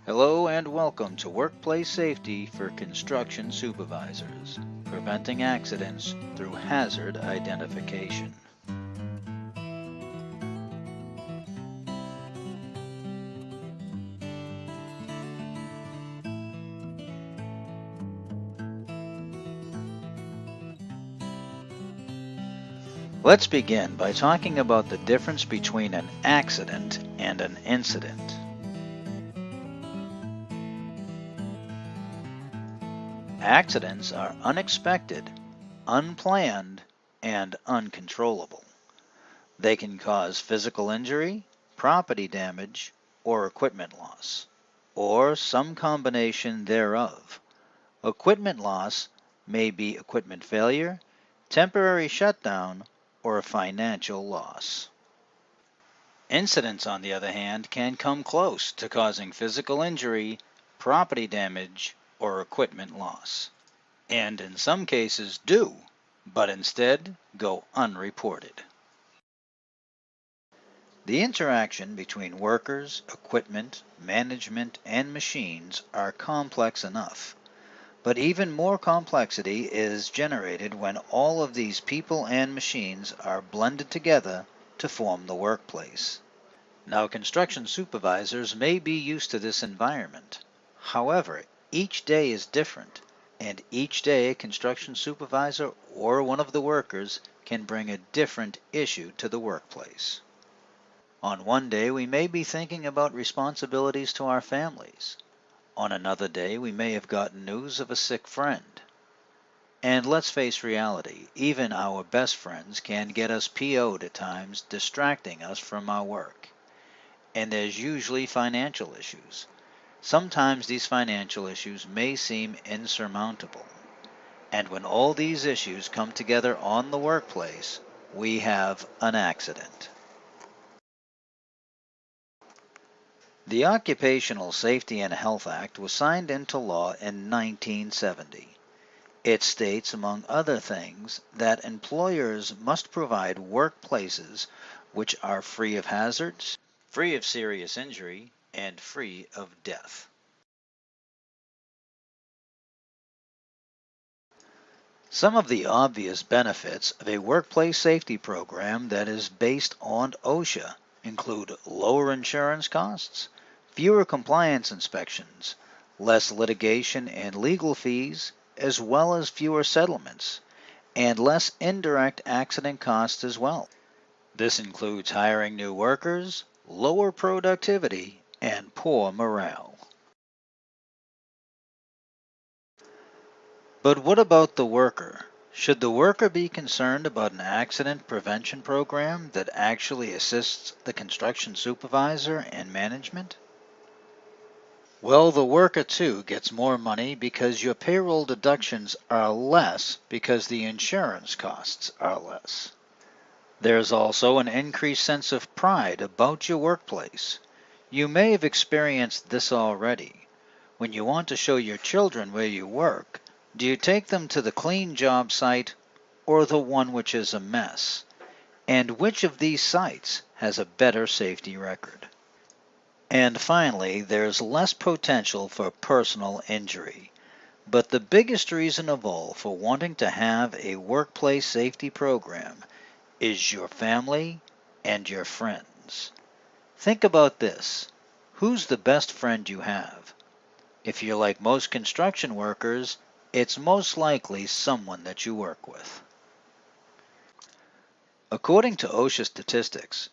Hello and welcome to Workplace Safety for Construction Supervisors, preventing accidents through hazard identification. Let's begin by talking about the difference between an accident and an incident. Accidents are unexpected, unplanned, and uncontrollable. They can cause physical injury, property damage, or equipment loss, or some combination thereof. Equipment loss may be equipment failure, temporary shutdown, or financial loss. Incidents, on the other hand, can come close to causing physical injury, property damage, or equipment loss, and in some cases do, but instead go unreported. The interaction between workers, equipment, management, and machines are complex enough. But even more complexity is generated when all of these people and machines are blended together to form the workplace. Now, construction supervisors may be used to this environment. However, each day is different, and each day a construction supervisor or one of the workers can bring a different issue to the workplace. On one day, we may be thinking about responsibilities to our families. On another day, we may have gotten news of a sick friend. And let's face reality, even our best friends can get us PO'd at times, distracting us from our work. And there's usually financial issues. Sometimes these financial issues may seem insurmountable. And when all these issues come together on the workplace, we have an accident. The Occupational Safety and Health Act was signed into law in 1970. It states, among other things, that employers must provide workplaces which are free of hazards, free of serious injury, and free of death. Some of the obvious benefits of a workplace safety program that is based on OSHA include lower insurance costs, fewer compliance inspections, less litigation and legal fees, as well as fewer settlements, and less indirect accident costs as well. This includes hiring new workers, lower productivity, and poor morale. But what about the worker? Should the worker be concerned about an accident prevention program that actually assists the construction supervisor and management? Well, the worker too gets more money because your payroll deductions are less because the insurance costs are less. There's also an increased sense of pride about your workplace. You may have experienced this already. When you want to show your children where you work, do you take them to the clean job site or the one which is a mess? And which of these sites has a better safety record? And finally, there's less potential for personal injury. But the biggest reason of all for wanting to have a workplace safety program is your family and your friends. Think about this. Who's the best friend you have? If you're like most construction workers, it's most likely someone that you work with. According to OSHA statistics,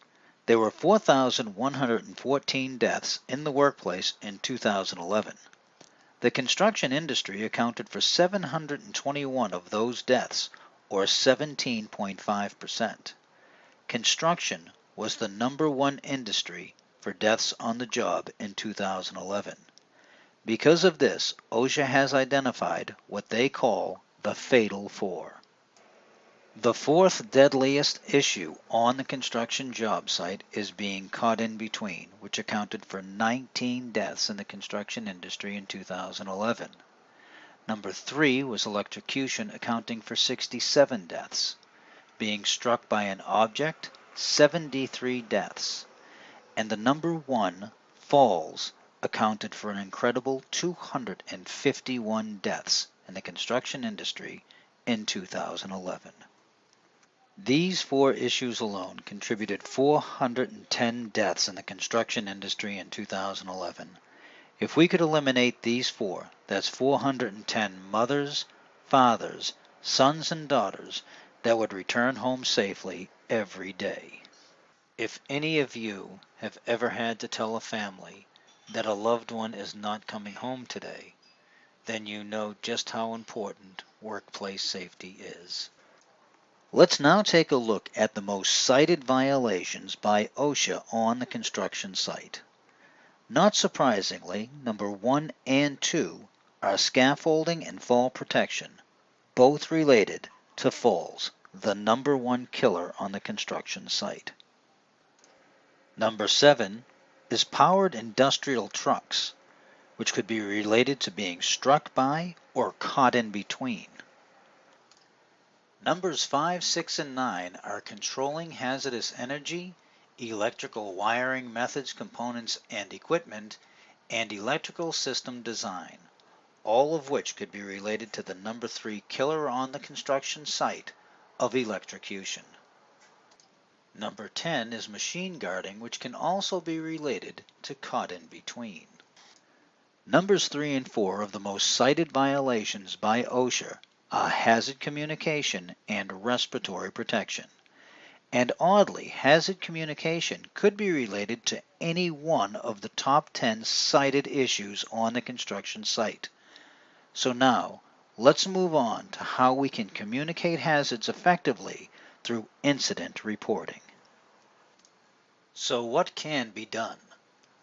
there were 4,114 deaths in the workplace in 2011. The construction industry accounted for 721 of those deaths, or 17.5%. Construction was the #1 industry for deaths on the job in 2011. Because of this, OSHA has identified what they call the Fatal Four. The fourth deadliest issue on the construction job site is being caught in between, which accounted for 19 deaths in the construction industry in 2011. Number 3 was electrocution, accounting for 67 deaths. Being struck by an object, 73 deaths. And the number 1, falls, accounted for an incredible 251 deaths in the construction industry in 2011. These four issues alone contributed 410 deaths in the construction industry in 2011. If we could eliminate these four, that's 410 mothers, fathers, sons, and daughters that would return home safely every day. If any of you have ever had to tell a family that a loved one is not coming home today, then you know just how important workplace safety is. Let's now take a look at the most cited violations by OSHA on the construction site. Not surprisingly, number 1 and 2 are scaffolding and fall protection, both related to falls, the number one killer on the construction site. Number 7 is powered industrial trucks, which could be related to being struck by or caught in between. Numbers 5, 6, and 9 are controlling hazardous energy, electrical wiring methods, components, and equipment, and electrical system design, all of which could be related to the number 3 killer on the construction site of electrocution. Number 10 is machine guarding, which can also be related to caught in between. Numbers 3 and 4 of the most cited violations by OSHA are hazard communication and respiratory protection. And oddly, hazard communication could be related to any one of the top 10 cited issues on the construction site. So now, let's move on to how we can communicate hazards effectively through incident reporting. So what can be done?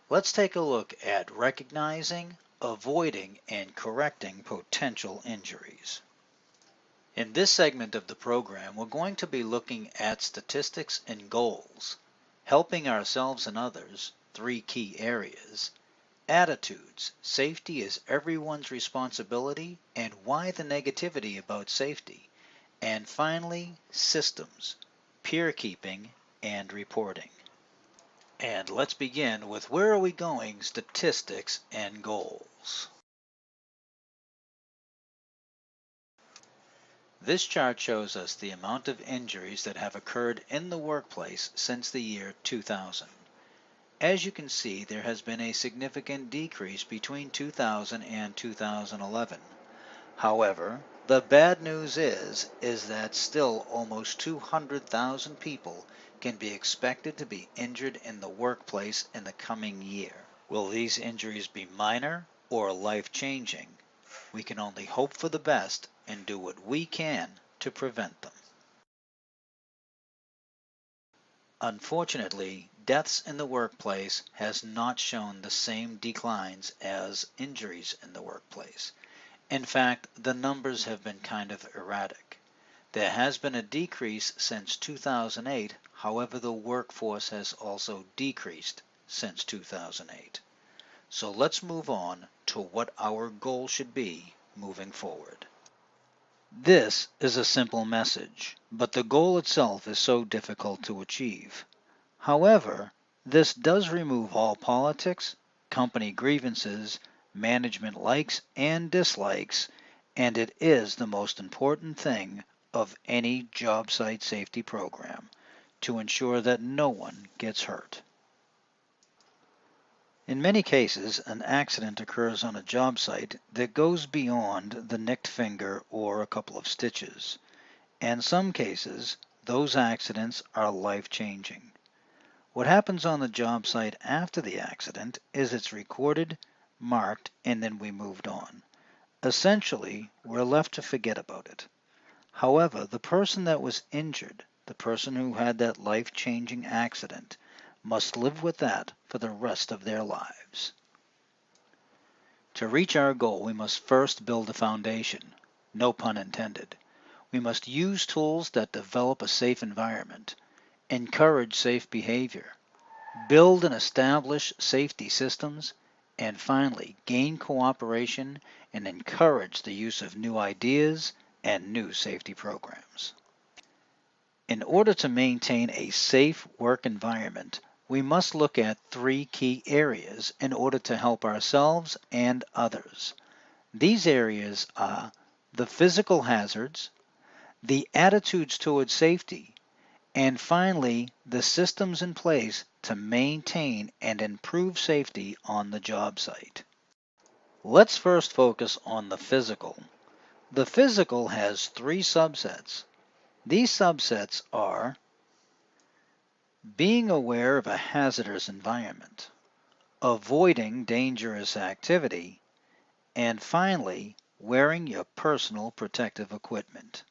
Let's take a look at recognizing, avoiding, and correcting potential injuries. In this segment of the program, we're going to be looking at statistics and goals, helping ourselves and others, 3 key areas, attitudes, safety is everyone's responsibility, and why the negativity about safety, and finally, systems, peer keeping, and reporting. And let's begin with where are we going, statistics and goals. This chart shows us the amount of injuries that have occurred in the workplace since the year 2000. As you can see, there has been a significant decrease between 2000 and 2011. However, the bad news is that still almost 200,000 people can be expected to be injured in the workplace in the coming year. Will these injuries be minor or life-changing? We can only hope for the best and do what we can to prevent them. Unfortunately, deaths in the workplace has not shown the same declines as injuries in the workplace. In fact, the numbers have been kind of erratic. There has been a decrease since 2008, however the workforce has also decreased since 2008. So let's move on to what our goal should be moving forward. This is a simple message, but the goal itself is so difficult to achieve. However, this does remove all politics, company grievances, management likes and dislikes, and it is the most important thing of any job site safety program to ensure that no one gets hurt. In many cases, an accident occurs on a job site that goes beyond the nicked finger or a couple of stitches. In some cases, those accidents are life-changing. What happens on the job site after the accident is it's recorded, marked, and then we moved on. Essentially, we're left to forget about it. However, the person that was injured, the person who had that life-changing accident, must live with that for the rest of their lives. To reach our goal, we must first build a foundation, no pun intended. We must use tools that develop a safe environment, encourage safe behavior, build and establish safety systems, and finally gain cooperation and encourage the use of new ideas and new safety programs. In order to maintain a safe work environment, we must look at three key areas in order to help ourselves and others. These areas are the physical hazards, the attitudes towards safety, and finally, the systems in place to maintain and improve safety on the job site. Let's first focus on the physical. The physical has three subsets. These subsets are being aware of a hazardous environment, avoiding dangerous activity, and finally, wearing your personal protective equipment.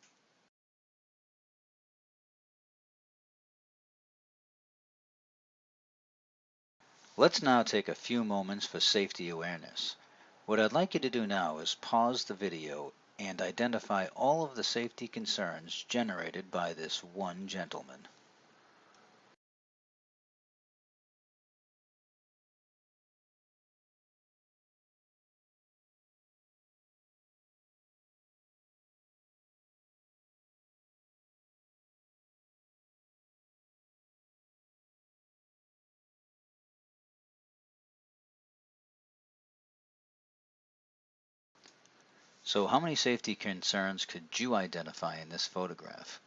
Let's now take a few moments for safety awareness. What I'd like you to do now is pause the video and identify all of the safety concerns generated by this one gentleman. So how many safety concerns could you identify in this photograph?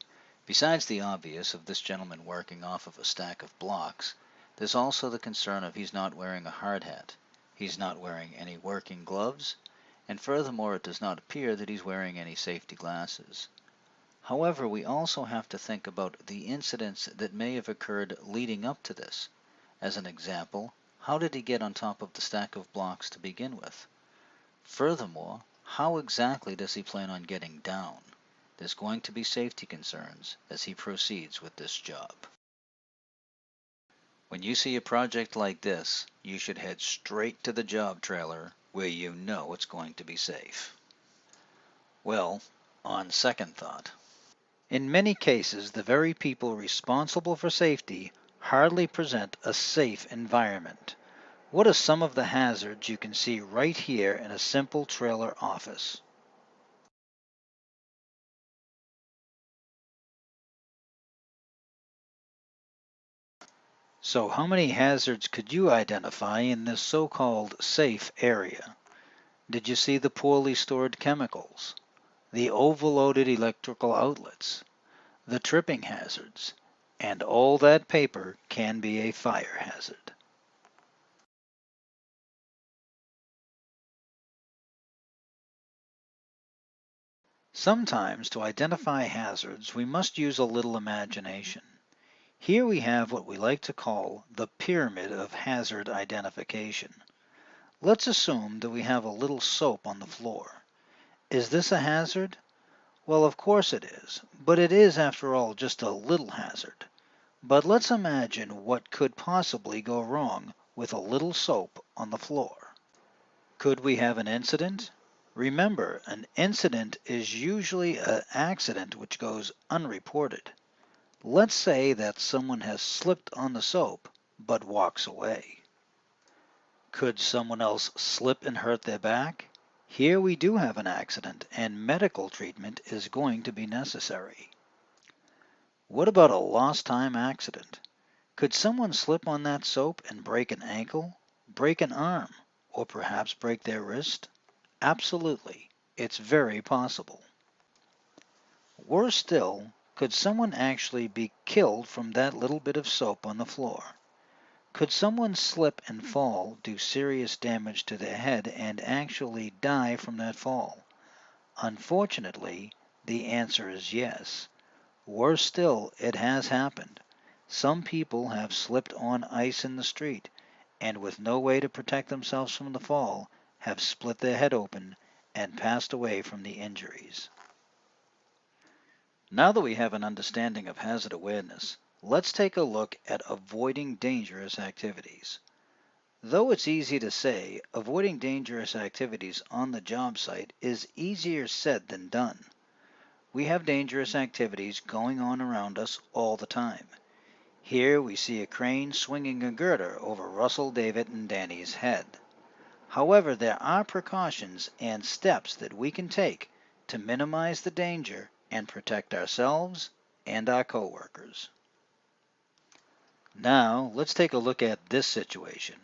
Besides the obvious of this gentleman working off of a stack of blocks, there's also the concern of he's not wearing a hard hat, he's not wearing any working gloves, and furthermore it does not appear that he's wearing any safety glasses. However, we also have to think about the incidents that may have occurred leading up to this. As an example, how did he get on top of the stack of blocks to begin with? Furthermore, how exactly does he plan on getting down? There's going to be safety concerns as he proceeds with this job. When you see a project like this, you should head straight to the job trailer where you know it's going to be safe. Well, on second thought. In many cases, the very people responsible for safety hardly present a safe environment. What are some of the hazards you can see right here in a simple trailer office? So how many hazards could you identify in this so-called safe area? Did you see the poorly stored chemicals, the overloaded electrical outlets, the tripping hazards, and all that paper can be a fire hazard. Sometimes to identify hazards we must use a little imagination. Here we have what we like to call the pyramid of hazard identification. Let's assume that we have a little soap on the floor. Is this a hazard? Well, of course it is, but it is, after all, just a little hazard. But let's imagine what could possibly go wrong with a little soap on the floor. Could we have an incident? Remember, an incident is usually an accident which goes unreported. Let's say that someone has slipped on the soap but walks away. Could someone else slip and hurt their back? Here we do have an accident, and medical treatment is going to be necessary. What about a lost time accident? Could someone slip on that soap and break an ankle, break an arm, or perhaps break their wrist? Absolutely. It's very possible. Worse still, could someone actually be killed from that little bit of soap on the floor? Could someone slip and fall, do serious damage to their head, and actually die from that fall? Unfortunately, the answer is yes. Worse still, it has happened. Some people have slipped on ice in the street, and with no way to protect themselves from the fall, have split their head open and passed away from the injuries. Now that we have an understanding of hazard awareness, let's take a look at avoiding dangerous activities. Though it's easy to say, avoiding dangerous activities on the job site is easier said than done. We have dangerous activities going on around us all the time. Here we see a crane swinging a girder over Russell, David, and Danny's head. However, there are precautions and steps that we can take to minimize the danger and protect ourselves and our coworkers. Now, let's take a look at this situation.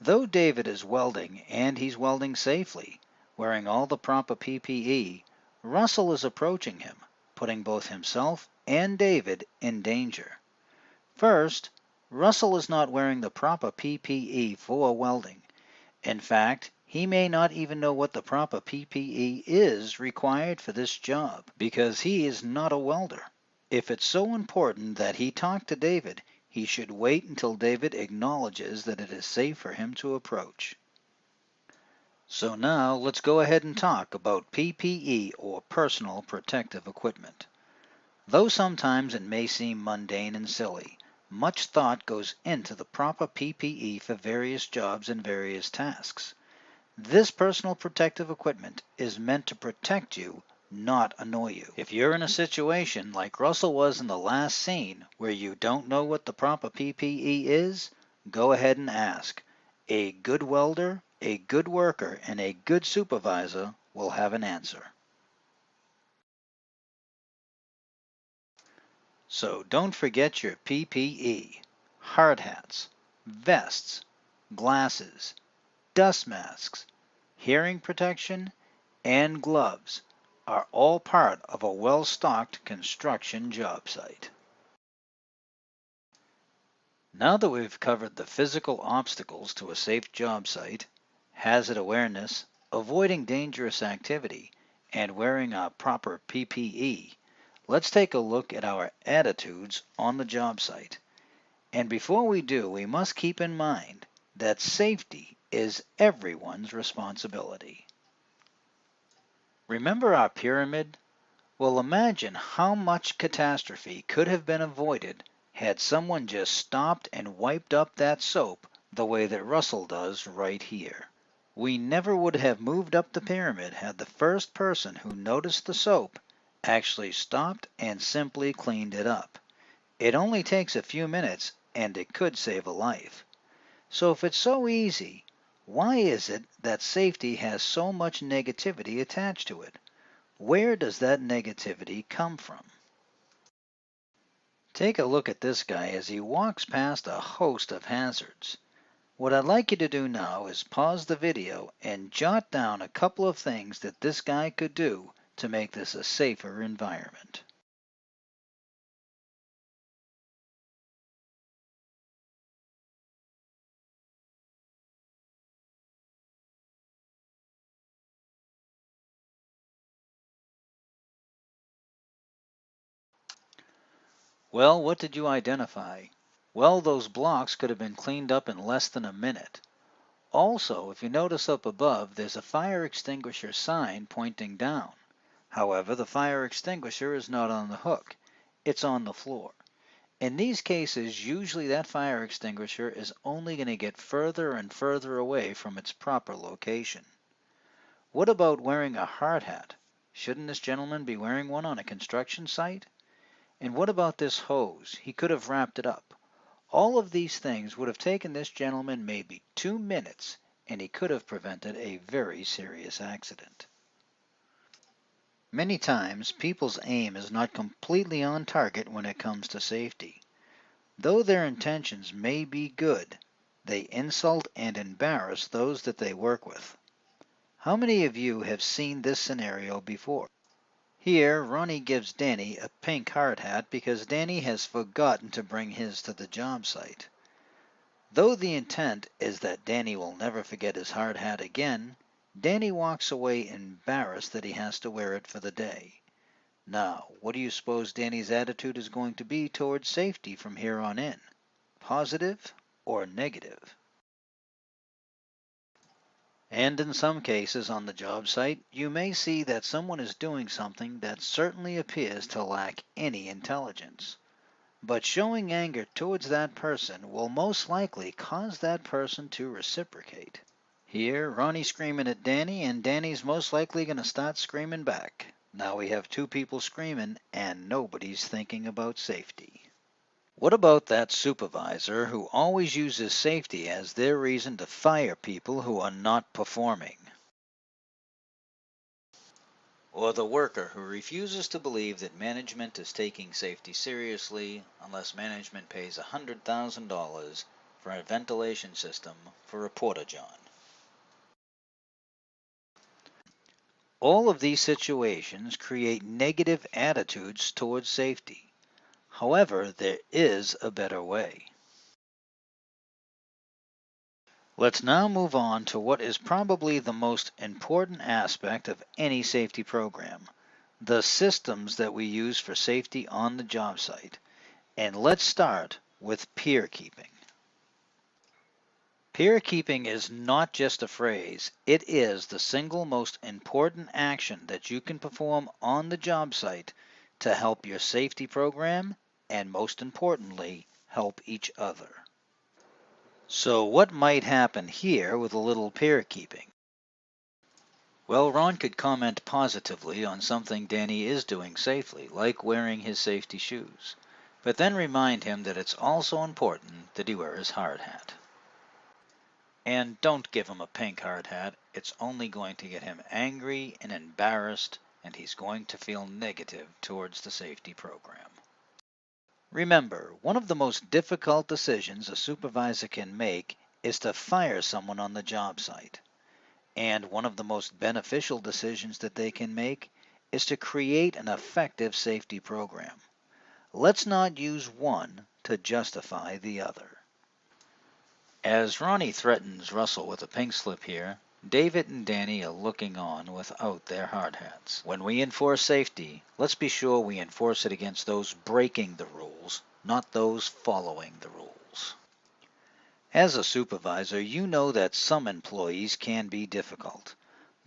Though David is welding, and he's welding safely, wearing all the proper PPE, Russell is approaching him, putting both himself and David in danger. First, Russell is not wearing the proper PPE for welding. In fact, he may not even know what the proper PPE is required for this job, because he is not a welder. If it's so important that he talk to David, he should wait until David acknowledges that it is safe for him to approach. So now let's go ahead and talk about PPE, or personal protective equipment. Though sometimes it may seem mundane and silly, much thought goes into the proper PPE for various jobs and various tasks. This personal protective equipment is meant to protect you, not annoy you. If you're in a situation like Russell was in the last scene where you don't know what the proper PPE is, go ahead and ask. A good welder, a good worker, and a good supervisor will have an answer. So don't forget your PPE, hard hats, vests, glasses, dust masks, hearing protection, and gloves are all part of a well-stocked construction job site. Now that we've covered the physical obstacles to a safe job site, hazard awareness, avoiding dangerous activity, and wearing our proper PPE, let's take a look at our attitudes on the job site. And before we do, we must keep in mind that safety is everyone's responsibility. Remember our pyramid? Well, imagine how much catastrophe could have been avoided had someone just stopped and wiped up that soap the way that Russell does right here. We never would have moved up the pyramid had the first person who noticed the soap actually stopped and simply cleaned it up. It only takes a few minutes, and it could save a life. So if it's so easy, why is it that safety has so much negativity attached to it? Where does that negativity come from? Take a look at this guy as he walks past a host of hazards. What I'd like you to do now is pause the video and jot down a couple of things that this guy could do to make this a safer environment. Well, what did you identify? Well, those blocks could have been cleaned up in less than a minute. Also, if you notice up above, there's a fire extinguisher sign pointing down. However, the fire extinguisher is not on the hook. It's on the floor. In these cases, usually that fire extinguisher is only going to get further and further away from its proper location. What about wearing a hard hat? Shouldn't this gentleman be wearing one on a construction site? And what about this hose? He could have wrapped it up. All of these things would have taken this gentleman maybe 2 minutes, and he could have prevented a very serious accident. Many times, people's aim is not completely on target when it comes to safety. Though their intentions may be good, they insult and embarrass those that they work with. How many of you have seen this scenario before? Here, Ronnie gives Danny a pink hard hat because Danny has forgotten to bring his to the job site. Though the intent is that Danny will never forget his hard hat again, Danny walks away embarrassed that he has to wear it for the day. Now, what do you suppose Danny's attitude is going to be towards safety from here on in? Positive or negative? And in some cases on the job site, you may see that someone is doing something that certainly appears to lack any intelligence. But showing anger towards that person will most likely cause that person to reciprocate. Here, Ronnie's screaming at Danny, and Danny's most likely going to start screaming back. Now we have two people screaming, and nobody's thinking about safety. What about that supervisor who always uses safety as their reason to fire people who are not performing? Or the worker who refuses to believe that management is taking safety seriously unless management pays $100,000 for a ventilation system for a porta-john. All of these situations create negative attitudes towards safety. However, there is a better way. Let's now move on to what is probably the most important aspect of any safety program, the systems that we use for safety on the job site. And let's start with peer keeping. Peer keeping is not just a phrase, it is the single most important action that you can perform on the job site to help your safety program and, most importantly, help each other. So what might happen here with a little peer keeping? Well, Ron could comment positively on something Danny is doing safely, like wearing his safety shoes, but then remind him that it's also important that he wear his hard hat. And don't give him a pink hard hat. It's only going to get him angry and embarrassed, and he's going to feel negative towards the safety program. Remember, one of the most difficult decisions a supervisor can make is to fire someone on the job site. And one of the most beneficial decisions that they can make is to create an effective safety program. Let's not use one to justify the other. As Ronnie threatens Russell with a pink slip here, David and Danny are looking on without their hard hats. When we enforce safety, let's be sure we enforce it against those breaking the rules, not those following the rules. As a supervisor, you know that some employees can be difficult,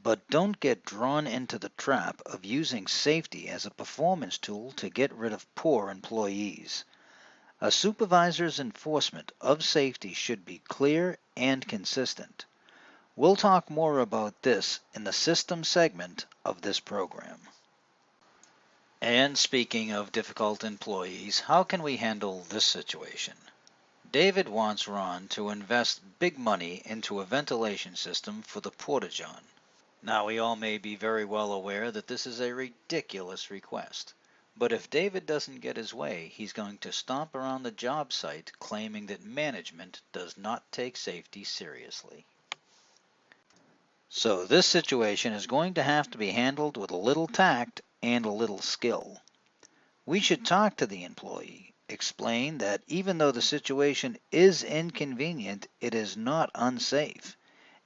but don't get drawn into the trap of using safety as a performance tool to get rid of poor employees. A supervisor's enforcement of safety should be clear and consistent. We'll talk more about this in the system segment of this program. And speaking of difficult employees, how can we handle this situation? David wants Ron to invest big money into a ventilation system for the porta-john. Now, we all may be very well aware that this is a ridiculous request. But if David doesn't get his way, he's going to stomp around the job site claiming that management does not take safety seriously. So this situation is going to have to be handled with a little tact and a little skill. We should talk to the employee, explain that even though the situation is inconvenient, it is not unsafe,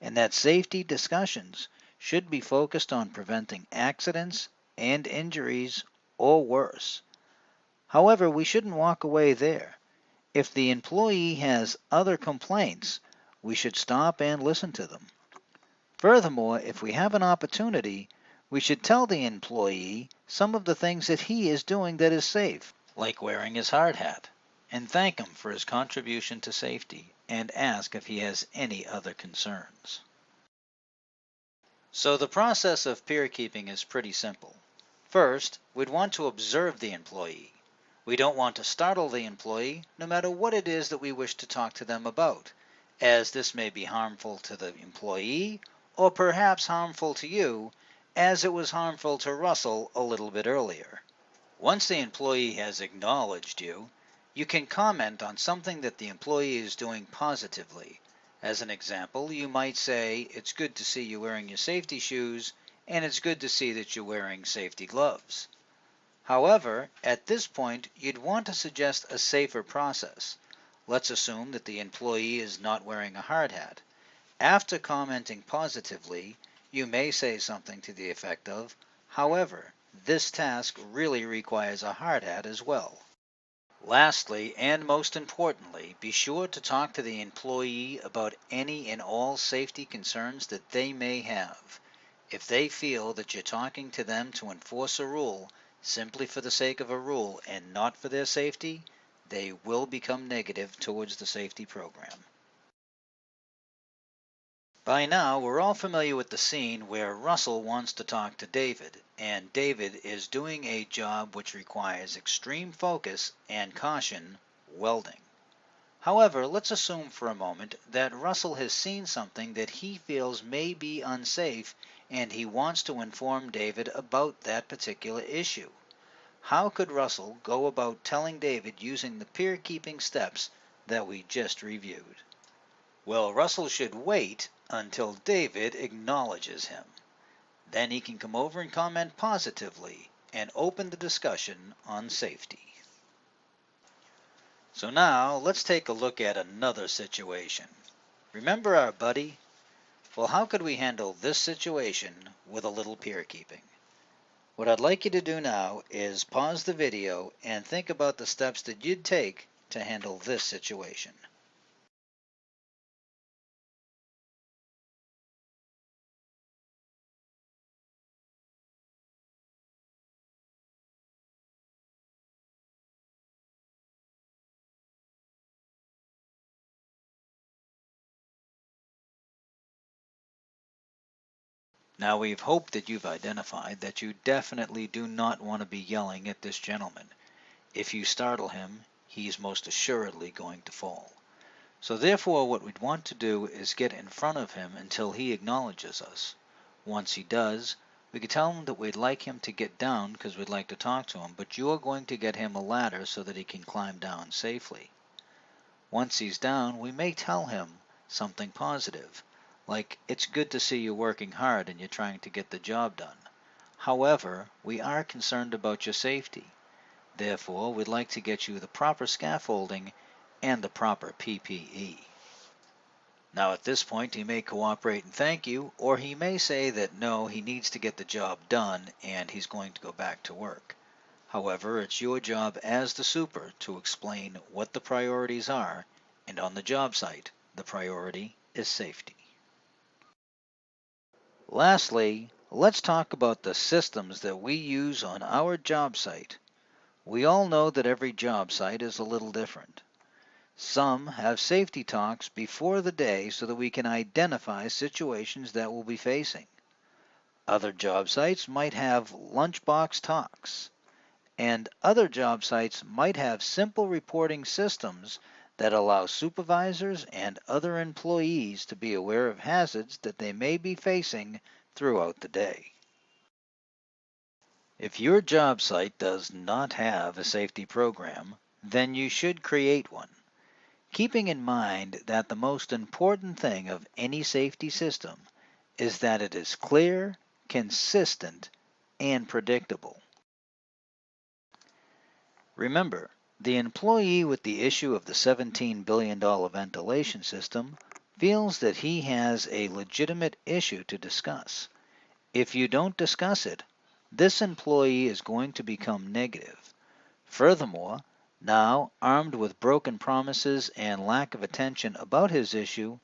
and that safety discussions should be focused on preventing accidents and injuries or worse. However, we shouldn't walk away there. If the employee has other complaints, we should stop and listen to them. Furthermore, if we have an opportunity, we should tell the employee some of the things that he is doing that is safe, like wearing his hard hat, and thank him for his contribution to safety and ask if he has any other concerns. So the process of peer keeping is pretty simple. First, we'd want to observe the employee. We don't want to startle the employee, no matter what it is that we wish to talk to them about, as this may be harmful to the employee, or perhaps harmful to you, as it was harmful to Russell a little bit earlier. Once the employee has acknowledged you, you can comment on something that the employee is doing positively. As an example, you might say, "It's good to see you wearing your safety shoes, and it's good to see that you're wearing safety gloves." However, at this point, you'd want to suggest a safer process. Let's assume that the employee is not wearing a hard hat. After commenting positively, you may say something to the effect of, "However, this task really requires a hard hat as well." Lastly, and most importantly, be sure to talk to the employee about any and all safety concerns that they may have. If they feel that you're talking to them to enforce a rule simply for the sake of a rule and not for their safety, they will become negative towards the safety program. By now, we're all familiar with the scene where Russell wants to talk to David, and David is doing a job which requires extreme focus and caution, welding. However, let's assume for a moment that Russell has seen something that he feels may be unsafe and he wants to inform David about that particular issue. How could Russell go about telling David using the peer-keeping steps that we just reviewed? Well, Russell should wait until David acknowledges him. Then he can come over and comment positively and open the discussion on safety. So now let's take a look at another situation. Remember our buddy? Well, how could we handle this situation with a little peer keeping? What I'd like you to do now is pause the video and think about the steps that you'd take to handle this situation. Now we've hoped that you've identified that you definitely do not want to be yelling at this gentleman. If you startle him, he's most assuredly going to fall. So therefore what we'd want to do is get in front of him until he acknowledges us. Once he does, we could tell him that we'd like him to get down because we'd like to talk to him, but you're going to get him a ladder so that he can climb down safely. Once he's down, we may tell him something positive, like it's good to see you working hard and you're trying to get the job done. However, we are concerned about your safety. Therefore, we'd like to get you the proper scaffolding and the proper PPE. Now at this point he may cooperate and thank you, or he may say that no, he needs to get the job done and he's going to go back to work. However, it's your job as the super to explain what the priorities are, and on the job site, the priority is safety. Lastly, let's talk about the systems that we use on our job site. We all know that every job site is a little different. Some have safety talks before the day so that we can identify situations that we'll be facing. Other job sites might have lunchbox talks, and other job sites might have simple reporting systems that allow supervisors and other employees to be aware of hazards that they may be facing throughout the day. If your job site does not have a safety program, then you should create one, keeping in mind that the most important thing of any safety system is that it is clear, consistent, and predictable. Remember, the employee with the issue of the $17 billion ventilation system feels that he has a legitimate issue to discuss. If you don't discuss it, this employee is going to become negative. Furthermore, now armed with broken promises and lack of attention about his issue,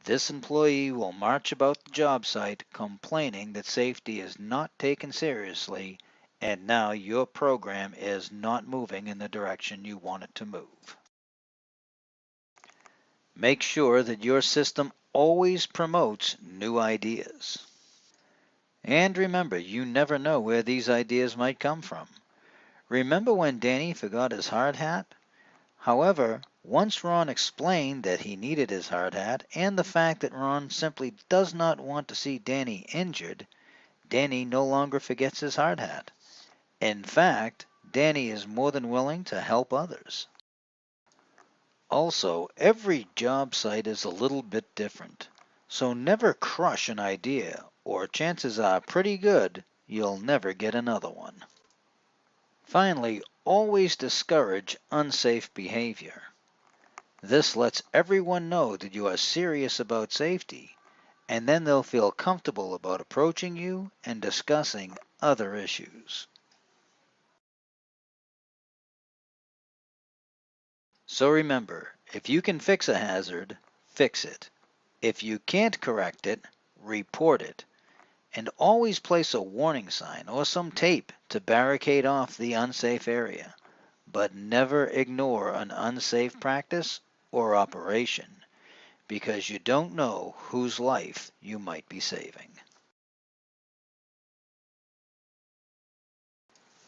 this employee will march about the job site complaining that safety is not taken seriously and now your program is not moving in the direction you want it to move. Make sure that your system always promotes new ideas. And remember, you never know where these ideas might come from. Remember when Danny forgot his hard hat? However, once Ron explained that he needed his hard hat and the fact that Ron simply does not want to see Danny injured, Danny no longer forgets his hard hat. In fact, Danny is more than willing to help others. Also, every job site is a little bit different, so never crush an idea, or chances are pretty good you'll never get another one. Finally, always discourage unsafe behavior. This lets everyone know that you are serious about safety, and then they'll feel comfortable about approaching you and discussing other issues. So remember, if you can fix a hazard, fix it. If you can't correct it, report it. And always place a warning sign or some tape to barricade off the unsafe area. But never ignore an unsafe practice or operation, because you don't know whose life you might be saving.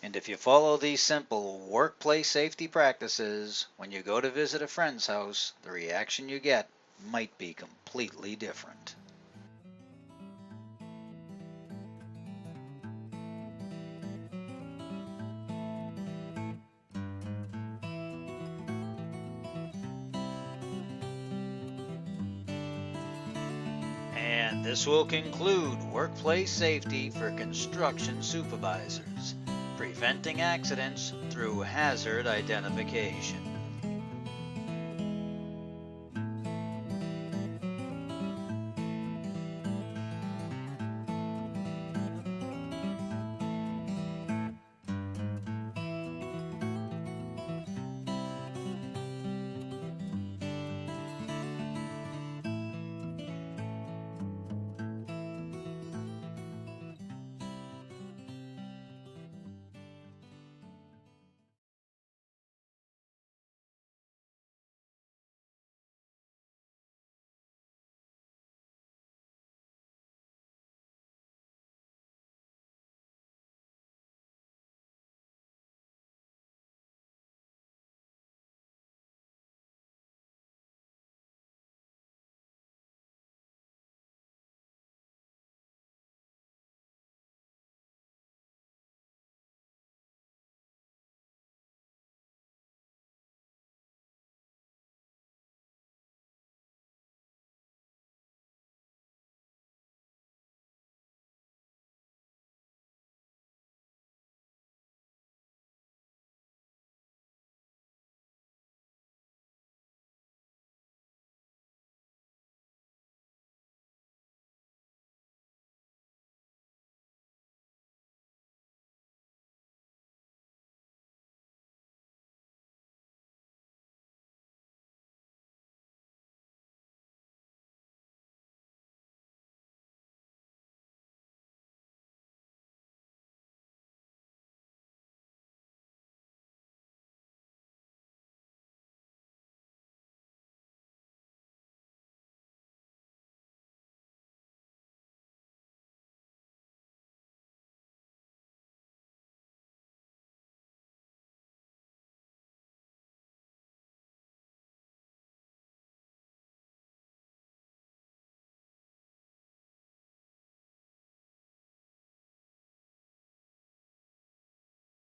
And if you follow these simple workplace safety practices, when you go to visit a friend's house, the reaction you get might be completely different. And this will conclude workplace safety for construction supervisors, preventing accidents through hazard identification.